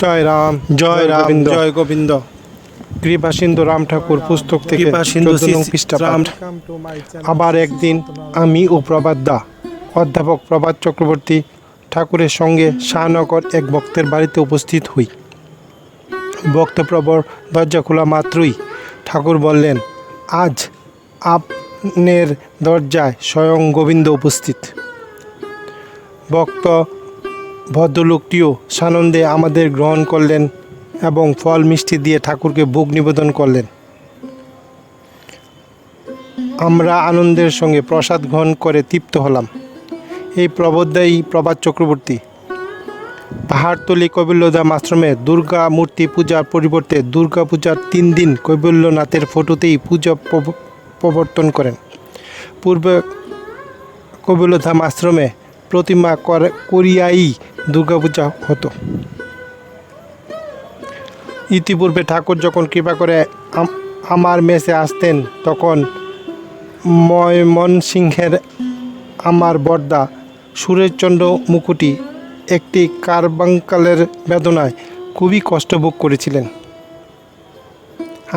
জয় রাম, জয় রাম, গোবিন্দ। জয় গোবিন্দ। কৃপাসিন্ধু রাম ঠাকুর পুস্তক থেকে কৃপাসিন্ধু 14 নং পৃষ্ঠা পাঠ। আবার একদিন আমি ও প্রভাত দা, অধ্যাপক প্রভাত চক্রবর্তী ঠাকুরের সঙ্গে শাহনগর এক ভক্তের বাড়িতে উপস্থিত হই। ভক্তপ্রবর দরজা খোলা মাত্রই ঠাকুর বললেন, আজ আপনার দরজায় স্বয়ং গোবিন্দ উপস্থিত। ভক্ত ভদ্রলোকটিও সানন্দে আমাদের গ্রহণ করলেন এবং ফল মিষ্টি দিয়ে ঠাকুরকে ভোগ নিবেদন করলেন। আমরা আনন্দের সঙ্গে প্রসাদ গ্রহণ করে তৃপ্ত হলাম। এই প্রবোধদায়ী প্রভাত চক্রবর্তী পাহাড়তলি কৈবল্যধাম আশ্রমে দুর্গা মূর্তি পূজার পরিবর্তে দুর্গা পূজার 3 দিন কৈবল্যনাথের ফটোতেই পূজা প্রবর্তন করেন। পূর্বে কৈবল্যধাম আশ্রমে প্রতিমা করিয়াই দুর্গাপূজা হতো। ইতিপূর্বে ঠাকুর যখন কৃপা করে আমার মেসে আসতেন, তখন ময়মনসিংহের আমার বড়দা সুরেশচন্দ্র মুকুটি একটি কার্বাঙ্কালের বেদনায় খুবই কষ্ট ভোগ করেছিলেন।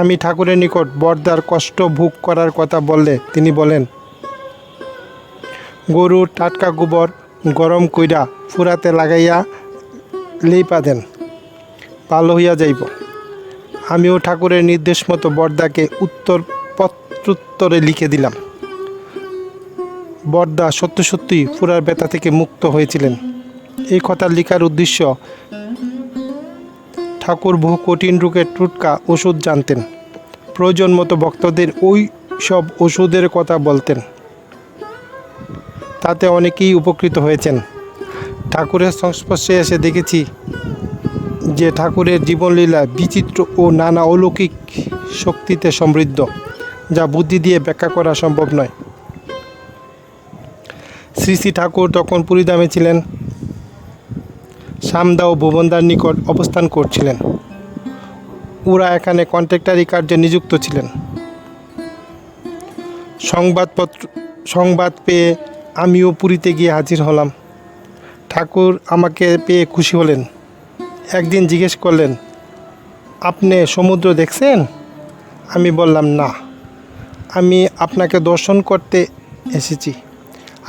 আমি ঠাকুরের নিকট বড়দার কষ্ট ভোগ করার কথা বললে তিনি বলেন, গরুর টাটকা গোবর গরম কইরা ফুরাতে লাগাইয়া লেপা দেন, ভালো হইয়া যাইব। আমিও ঠাকুরের নির্দেশ মতো বড়দাকে পত্রোত্তরে লিখে দিলাম। বড়দা সত্যি ফুরার ব্যথা থেকে মুক্ত হয়েছিলেন। এই কথা লেখার উদ্দেশ্য, ঠাকুর বহু কঠিন রোগের টুটকা ওষুধ জানতেন। প্রয়োজন মতো ভক্তদের ওই সব ওষুধের কথা বলতেন। তাতে অনেকেই উপকৃত হয়েছেন। ঠাকুরের সংস্পর্শে এসে দেখেছি যে ঠাকুরের জীবনলীলা বিচিত্র ও নানা অলৌকিক শক্তিতে সমৃদ্ধ, যা বুদ্ধি দিয়ে ব্যাখ্যা করা সম্ভব নয়। শ্রী শ্রী ঠাকুর তখন পুরীধামে ছিলেন। শ্যামদা ও ভুবনদার নিকট অবস্থান করছিলেন। ওরা এখানে কন্ট্রাক্টরি কার্যে নিযুক্ত ছিলেন। সংবাদ পেয়ে আমিও পুরীতে গিয়ে হাজির হলাম। ঠাকুর আমাকে পেয়ে খুশি হলেন। একদিন জিজ্ঞেস করলেন, আপনি সমুদ্র দেখছেন? আমি বললাম, না, আমি আপনাকে দর্শন করতে এসেছি,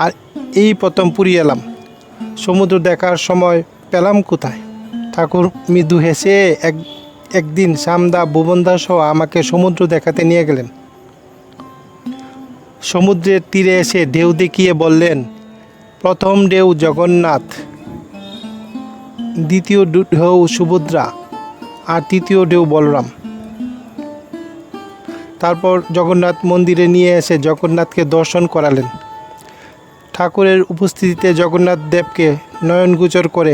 আর এই প্রথম পুরী এলাম। সমুদ্র দেখার সময় পেলাম কোথায়? ঠাকুর মৃদু হেসে একদিন শ্যামদা ভুবনদা সহ আমাকে সমুদ্র দেখাতে নিয়ে গেলেন। সমুদ্রের তীরে এসে ঢেউ দেখিয়ে বললেন, প্রথম ঢেউ জগন্নাথ, দ্বিতীয় ঢেউ সুভদ্রা, আর তৃতীয় ঢেউ বলরাম। তারপর জগন্নাথ মন্দিরে নিয়ে এসে জগন্নাথকে দর্শন করালেন। ঠাকুরের উপস্থিতিতে জগন্নাথ দেবকে নয়নগোচর করে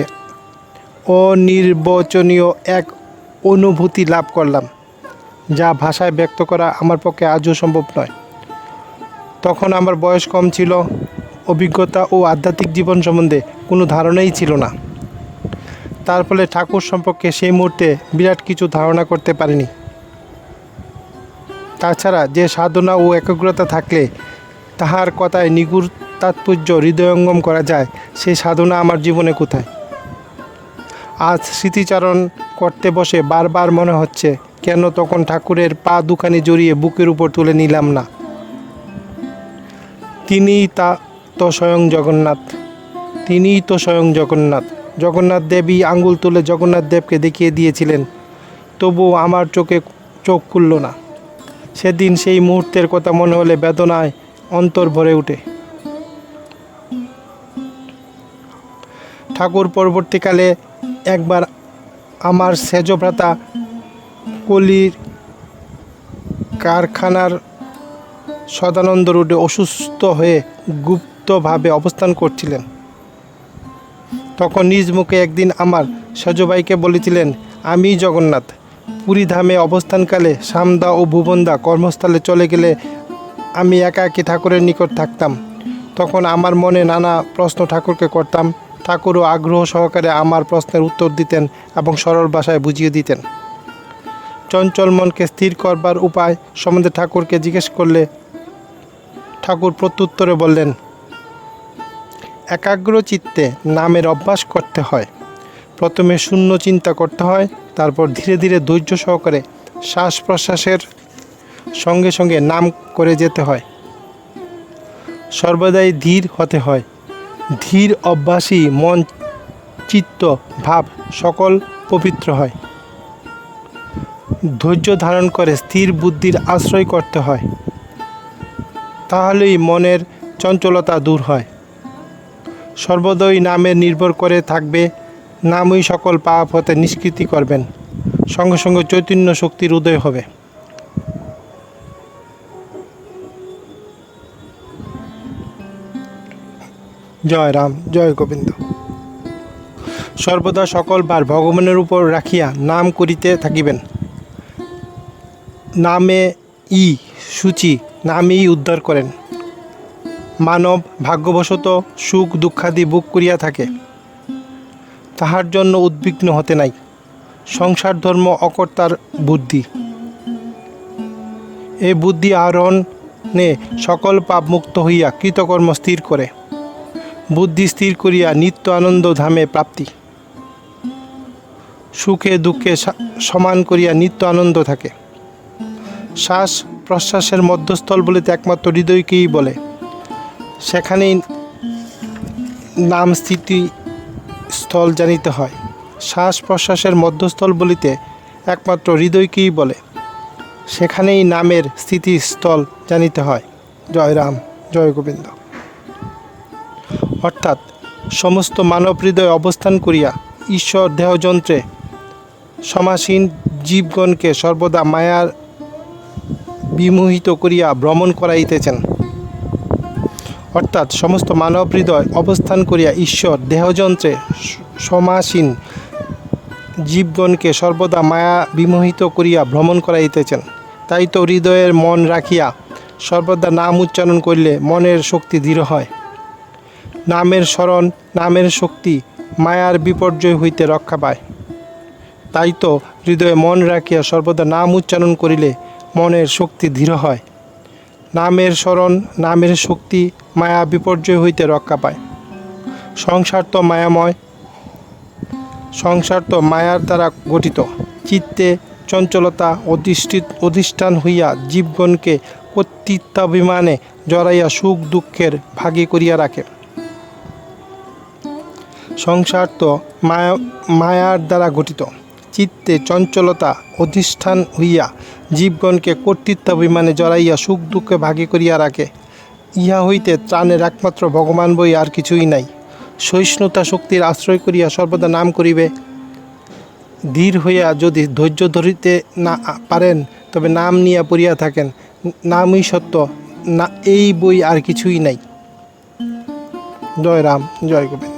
অনির্বচনীয় এক অনুভূতি লাভ করলাম, যা ভাষায় ব্যক্ত করা আমার পক্ষে আজও সম্ভব নয়। তখন আমার বয়স কম ছিল, অভিজ্ঞতা ও আধ্যাত্মিক জীবন সম্বন্ধে কোনো ধারণাই ছিল না। তার ফলে ঠাকুর সম্পর্কে সেই মুহূর্তে বিরাট কিছু ধারণা করতে পারিনি। তাছাড়া যে সাধনা ও একাগ্রতা থাকলে তাহার কথায় নিগুড় তাৎপর্য হৃদয়ঙ্গম করা যায়, সেই সাধনা আমার জীবনে কোথায়? আজ স্মৃতিচারণ করতে বসে বারবার মনে হচ্ছে, কেন তখন ঠাকুরের পা দুখানি জড়িয়ে বুকের উপর তুলে নিলাম না। তিনিই তো স্বয়ং জগন্নাথ। তিনিই তো স্বয়ং জগন্নাথ। জগন্নাথ দেবী আঙ্গুল তুলে জগন্নাথ দেবকে দেখিয়ে দিয়েছিলেন, তবুও আমার চোখ খুলল না। সেদিন সেই মুহূর্তের কথা মনে হলে বেদনায় অন্তর ভরে ওঠে। ঠাকুর পরবর্তীকালে একবার আমার সেজ ভ্রাতা কলির কারখানার সদানন্দ রোডে অসুস্থ হয়ে গুপ্তভাবে অবস্থান করছিলেন। তখন নিজ মুখে একদিন আমার সেজভাইকে বলেছিলেন, আমি জগন্নাথ। পুরীধামে অবস্থানকালে শ্যামদা ও ভুবনদা কর্মস্থলে চলে গেলে আমি একাকী ঠাকুরের নিকট থাকতাম। তখন আমার মনে নানা প্রশ্ন ঠাকুরকে করতাম। ঠাকুরও আগ্রহ সহকারে আমার প্রশ্নের উত্তর দিতেন এবং সরল ভাষায় বুঝিয়ে দিতেন। চঞ্চল মনকে স্থির করবার উপায় সম্বন্ধে ঠাকুরকে জিজ্ঞেস করলে ঠাকুর প্রত্যুত্তরে বললেন, একাগ্র চিত্তে নামের অভ্যাস করতে হয়। প্রথমে শূন্য চিন্তা করতে হয়, তারপর ধীরে ধীরে ধৈর্য সহকারে শ্বাস প্রশ্বাসের সঙ্গে সঙ্গে নাম করে যেতে হয়। সর্বদাই ধীর হতে হয়। ধীর অভ্যাসী মন, চিত্ত, ভাব সকল পবিত্র হয়। ধৈর্য ধারণ করে স্থির বুদ্ধির আশ্রয় করতে হয়, তাহলেই মনের চঞ্চলতা দূর হয়। সর্বদাই নামে নির্ভর করে থাকবে, নামই সকল পাপ হতে নিষ্কৃতি করবেন। সঙ্গে সঙ্গে চৈতন্য শক্তির উদয় হবে। জয় রাম, জয় গোবিন্দ। সর্বদা সকল বার ভগবানের উপর রাখিয়া নাম করিতে থাকিবেন। নামে সূচি, নামেই উদ্ধার করেন। মানব ভাগ্যবশত সুখ দুঃখাদি ভোগ করিয়া থাকে, তাহার জন্য উদ্বিগ্ন হতে নাই। সংসার ধর্ম অকর্তার বুদ্ধি। এই বুদ্ধি আহরণে সকল পাপ মুক্ত হইয়া কৃতকর্ম স্থির করে। বুদ্ধি স্থির করিয়া নিত্য আনন্দ ধামে প্রাপ্তি। সুখে দুঃখে সমান করিয়া নিত্য আনন্দ থাকে। শ্বাস প্রশ্বাসের মধ্যস্থল বলিতে একমাত্র হৃদয়কেই বলে। সেখানেই নাম স্থিতি স্থল জানিতে হয়। শ্বাস প্রশ্বাসের মধ্যস্থল বলিতে একমাত্র হৃদয়কেই বলে। সেখানেই নামের স্থিতিস্থল জানিতে হয়। জয় রাম, জয় গোবিন্দ। অর্থাৎ সমস্ত মানব হৃদয় অবস্থান করিয়া ঈশ্বর দেহযন্ত্রে সমাসীন জীবগণকে সর্বদা মায়ার বিমোহিত করিয়া ভ্রমণ করাইতেছেন। অর্থাৎ সমস্ত মানব হৃদয় অবস্থান করিয়া ঈশ্বর দেহযন্ত্রে সমাসীন জীবগণকে সর্বদা মায়া বিমোহিত করিয়া ভ্রমণ করাইতেছেন। তাই তো হৃদয়ের মন রাখিয়া সর্বদা নাম উচ্চারণ করিলে মনের শক্তি দৃঢ় হয়। নামের স্মরণ, নামের শক্তি মায়ার বিপর্যয় হইতে রক্ষা পায়। তাই তো হৃদয়ে মন রাখিয়া সর্বদা নাম উচ্চারণ করিলে মনের শক্তি দৃঢ় হয়। নামের স্মরণ, নামের শক্তি মায়া বিপর্যয় হইতে রক্ষা পায়। সংসার তো মায়াময়, সংসার তো মায়ার দ্বারা গঠিত। চিত্তে চঞ্চলতা অধিষ্ঠান হইয়া জীবগণকে কর্তৃত্বাভিমানে জড়াইয়া সুখ দুঃখের ভাগী করিয়া রাখে। সংসার তো মায়ার দ্বারা গঠিত। চিত্তে চঞ্চলতা অধিষ্ঠান হইয়া জীবগণকে কর্তৃত্বাভিমানে জড়াইয়া সুখ দুঃখে ভাগী করিয়া রাখে। ইহা হইতে ত্রাণের একমাত্র ভগবান বই আর কিছুই নাই। সহিষ্ণুতা শক্তির আশ্রয় করিয়া সর্বদা নাম করিবে। ধীর হইয়া যদি ধৈর্য ধরিতে না পারেন, তবে নাম নিয়া পড়িয়া থাকেন। নামই সত্য, না এই বই আর কিছুই নাই। জয় রাম, জয় গোবিন্দ।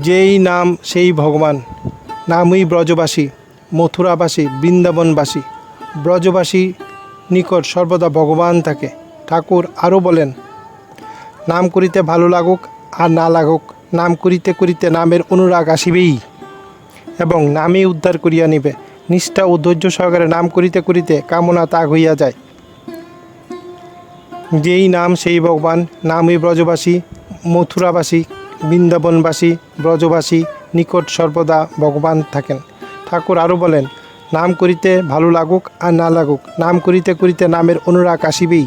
যেই নাম সেই ভগবান। নামই ব্রজবাসী, মথুরাবাসী, বৃন্দাবনবাসী। ব্রজবাসী নিকট সর্বদা ভগবান থাকে। ঠাকুর আরও বলেন, নাম করিতে ভালো লাগুক আর না লাগুক, নাম করিতে করিতে নামের অনুরাগ আসিবেই এবং নামই উদ্ধার করিয়া নিবে। নিষ্ঠা ও ধৈর্য সহকারে নাম করিতে করিতে কামনা ত্যাগ হইয়া যায়। যেই নাম সেই ভগবান। নামই ব্রজবাসী, মথুরাবাসী, বৃন্দাবনবাসী, ব্রজবাসী নিকট সর্বদা ভগবান থাকেন। ঠাকুর আরও বলেন, নাম করিতে ভালো লাগুক আর না লাগুক, নাম করিতে করিতে নামের অনুরাগ আসিবেই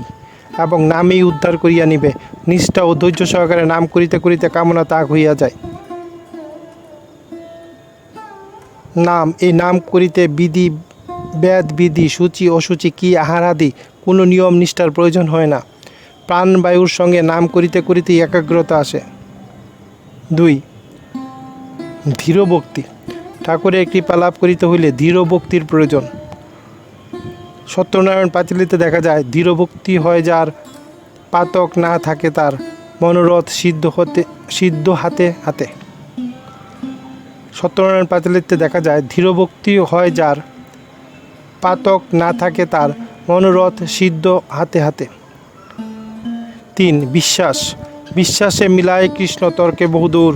এবং নামেই উদ্ধার করিয়া নিবে। নিষ্ঠা ও ধৈর্য সহকারে নাম করিতে করিতে কামনা ত্যাগ হইয়া যায়। নাম, এই নাম করিতে বিধি, বেদ বিধি, সূচি অসুচি কি আহারাদি কোনো নিয়ম নিষ্ঠার প্রয়োজন হয় না। প্রাণবায়ুর সঙ্গে নাম করিতে করিতে একাগ্রতা আসে। 2. ধীর ভক্তি। ঠাকুরের কৃপা লাভ করিতে হইলে ধীর ভক্তির প্রয়োজন। সত্যনারায়ণ পাঁচালীতে দেখা যায়, ধীর ভক্তি হয় যার, পাতক না থাকে তার, মনোরথ সিদ্ধ হাতে হাতে। সত্যনারায়ণ পাঁচালীতে দেখা যায়, ধীর ভক্তি হয় যার, পাতক না থাকে তার, মনোরথ সিদ্ধ হাতে হাতে। 3. বিশ্বাস। বিশ্বাসে মিলায় কৃষ্ণ তর্কে বহুদূর।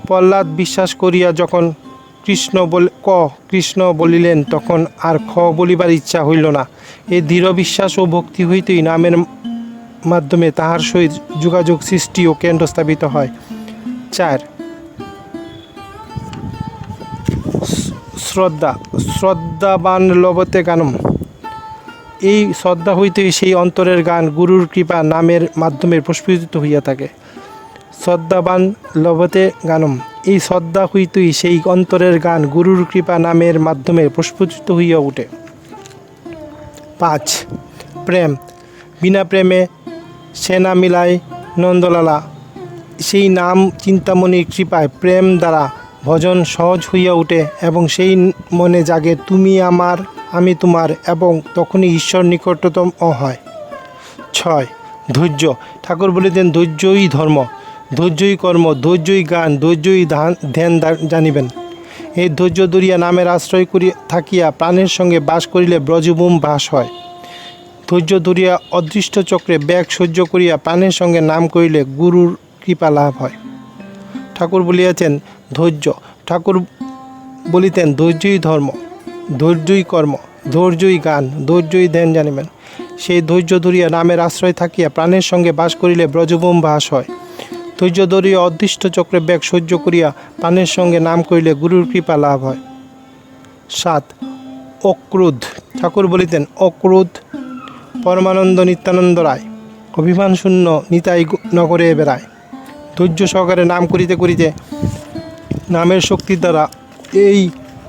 প্রহ্লাদ বিশ্বাস করিয়া যখন কৃষ্ণ বলিলেন, তখন আর খ বলিবার ইচ্ছা হইল না। এই দৃঢ় বিশ্বাস ও ভক্তি হইতেই নামের মাধ্যমে তাহার সহিত যোগাযোগ সৃষ্টি ও কেন্দ্র স্থাপিত হয়। 4 শ্রদ্ধা, শ্রদ্ধাবান লভতে গানম। এই শ্রদ্ধা হইতেই সেই অন্তরের গান গুরুর কৃপা নামের মাধ্যমে প্রস্ফুটিত হইয়া থাকে। শ্রদ্ধাবান লভতে গানম, এই শ্রদ্ধা হইতেই সেই অন্তরের গান গুরুর কৃপা নামের মাধ্যমে প্রস্ফুটিত হইয়া ওঠে। 5 প্রেম, বিনা প্রেমে সেনা মিলায় নন্দলালা। সেই নাম চিন্তামণির কৃপায় প্রেম দ্বারা ভজন সহজ হইয়া ওঠে এবং সেই মনে জাগে তুমি আমার আমি তোমার, এবং তখনই ঈশ্বর নিকটতম হয়। 6 ধৈর্য, ঠাকুর বলিতেন ধৈর্যই ধর্ম, ধৈর্যই কর্ম, ধৈর্যই গান, ধৈর্যই ধ্যান জানিবেন। এই ধৈর্য ধরিয়া নামের আশ্রয় করিয়া থাকিয়া প্রাণের সঙ্গে বাস করিলে ব্রজভূম বাস হয়। ধৈর্য ধরিয়া অদৃষ্ট চক্রে ব্যাগ সহ্য করিয়া প্রাণের সঙ্গে নাম করিলে গুরুর কৃপা লাভ হয়। ঠাকুর বলিয়াছেন ধৈর্য, ঠাকুর বলিতেন ধৈর্যই ধর্ম, ধৈর্যই কর্ম, ধৈর্যই গান, ধৈর্যই ধ্যান জানিবেন। সেই ধৈর্য ধরিয়া নামের আশ্রয় থাকিয়া প্রাণের সঙ্গে বাস করিলে ব্রজভূম বাস হয়। ধৈর্য ধরিয়া অদৃষ্ট চক্রে ব্যাগ সহ্য করিয়া প্রাণের সঙ্গে নাম করিলে গুরুর কৃপা লাভ হয়। 7 অক্রোধ, ঠাকুর বলিতেন অক্রোধ পরমানন্দ নিত্যানন্দ রায়, অভিমান শূন্য নিতাই নগরে বেড়ায়। ধৈর্য সহকারে নাম করিতে করিতে নামের শক্তির দ্বারা এই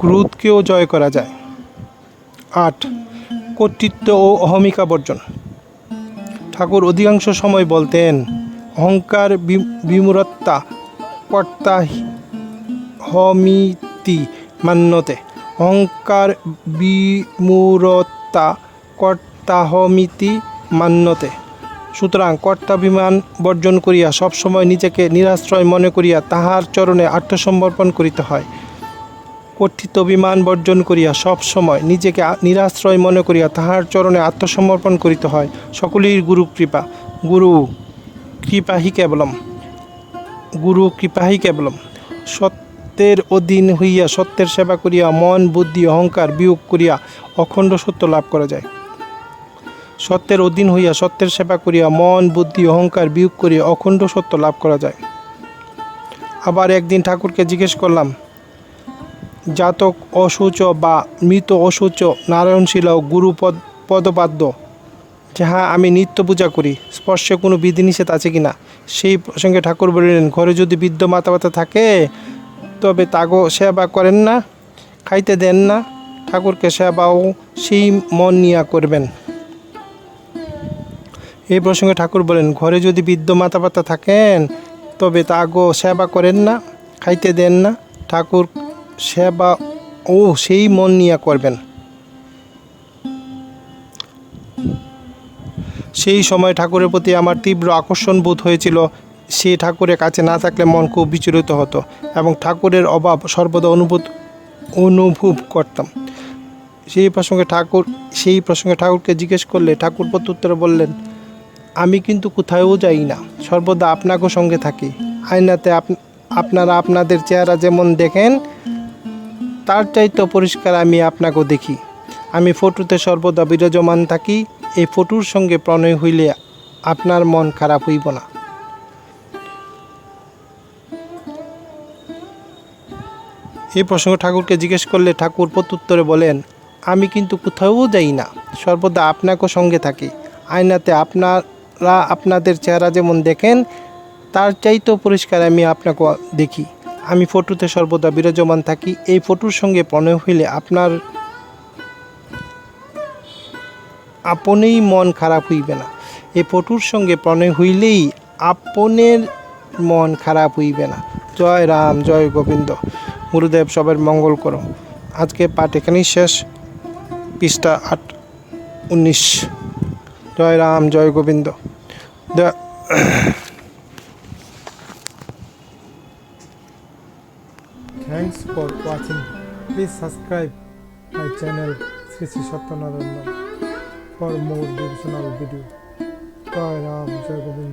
ক্রোধকেও জয় করা যায়। 8 কর্তৃত্ব ও অহমিকা বর্জন, ঠাকুর অধিকাংশ সময় বলতেন অহংকার বিমূঢ়তা কর্তা হমিতি মান্যতে, অহংকার বিমূঢ়তা কর্তাহমিতি মান্যতে। সুতরাং কর্তাভিমান বর্জন করিয়া সবসময় নিজেকে নিরাশ্রয় মনে করিয়া তাহার চরণে আত্মসমর্পণ করিতে হয়। কর্তৃত্বাভিমান বর্জন করিয়া সবসময় নিজেকে নিরাশ্রয় মনে করিয়া তাহার চরণে আত্মসমর্পণ করিতে হয়। সকলেই গুরু কৃপা, গুরু কৃপাহি কেবলম, গুরু কৃপাহি কেবলম। সত্যের অধীন হইয়া সত্যের সেবা করিয়া মন বুদ্ধি অহংকার বিয়োগ করিয়া অখণ্ড সত্য লাভ করা যায়। সত্যের অধীন হইয়া সত্যের সেবা করিয়া মন বুদ্ধি অহংকার বিয়োগ করিয়া অখণ্ড সত্য লাভ করা যায়। আবার একদিন ঠাকুরকে জিজ্ঞেস করলাম, জাতক অশৌচ বা মৃত অশৌচ নারায়ণশীল ও গুরু পদপাদ্য যাহা আমি নিত্য পূজা করি, স্পর্শে কোনো বিধিনিষেধ আছে কিনা। সেই প্রসঙ্গে ঠাকুর বলিলেন, ঘরে যদি বৃদ্ধ মাতা পিতা থাকে তবে তাগো সেবা করেন না, খাইতে দেন না। ঠাকুরকে সেবাও সেই মন নিয়া করবেন। এই প্রসঙ্গে ঠাকুর বলেন, ঘরে যদি বৃদ্ধ মাতা পিতা থাকেন তবে তাগো সেবা করেন না, খাইতে দেন না। ঠাকুর সেবা ও সেই মন নিয়া করবেন। সেই সময় ঠাকুরের প্রতি আমার তীব্র আকর্ষণ বোধ হয়েছিল। সে ঠাকুরের কাছে না থাকলে মন খুব বিচলিত হতো এবং ঠাকুরের অভাব সর্বদা অনুভব করতাম। সেই প্রসঙ্গে ঠাকুরকে জিজ্ঞেস করলে ঠাকুর প্রত্যুত্তরে বললেন, আমি কিন্তু কোথাও যাই না, সর্বদা আপনাকে সঙ্গে থাকি। আয়নাতে আপনারা আপনাদের চেহারা যেমন দেখেন তার চাইতে পরিষ্কার আমি আপনাকেও দেখি। আমি ফটোতে সর্বদা বিরাজমান থাকি। এই ফটোর সঙ্গে প্রণয় হইলে আপনার মন খারাপ হইব না। এই প্রসঙ্গে ঠাকুরকে জিজ্ঞেস করলে ঠাকুর প্রত্যুত্তরে বলেন, আমি কিন্তু কোথাও যাই না, সর্বদা আপনাকে সঙ্গে থাকি। আয়নাতে আপনারা আপনাদের চেহারা যেমন দেখেন তার চাইতেও পরিষ্কার আমি আপনাকে দেখি। আমি ফটোতে সর্বদা বিরাজমান থাকি। এই ফটোর সঙ্গে প্রণয় হইলে আপনার আপনেই মন খারাপ হইবে না। এই ফটোর সঙ্গে প্রণয় হইলেই আপনের মন খারাপ হইবে না। জয় রাম, জয় গোবিন্দ। গুরুদেব সবার মঙ্গল করো। আজকে পাঠ এখানেই শেষ। পৃষ্ঠা 19। জয় রাম, জয় Govinda. Thanks for watching. Please subscribe my channel Sri Sri Satyanarayana for more devotional video. Jai Ram, Jai Govind.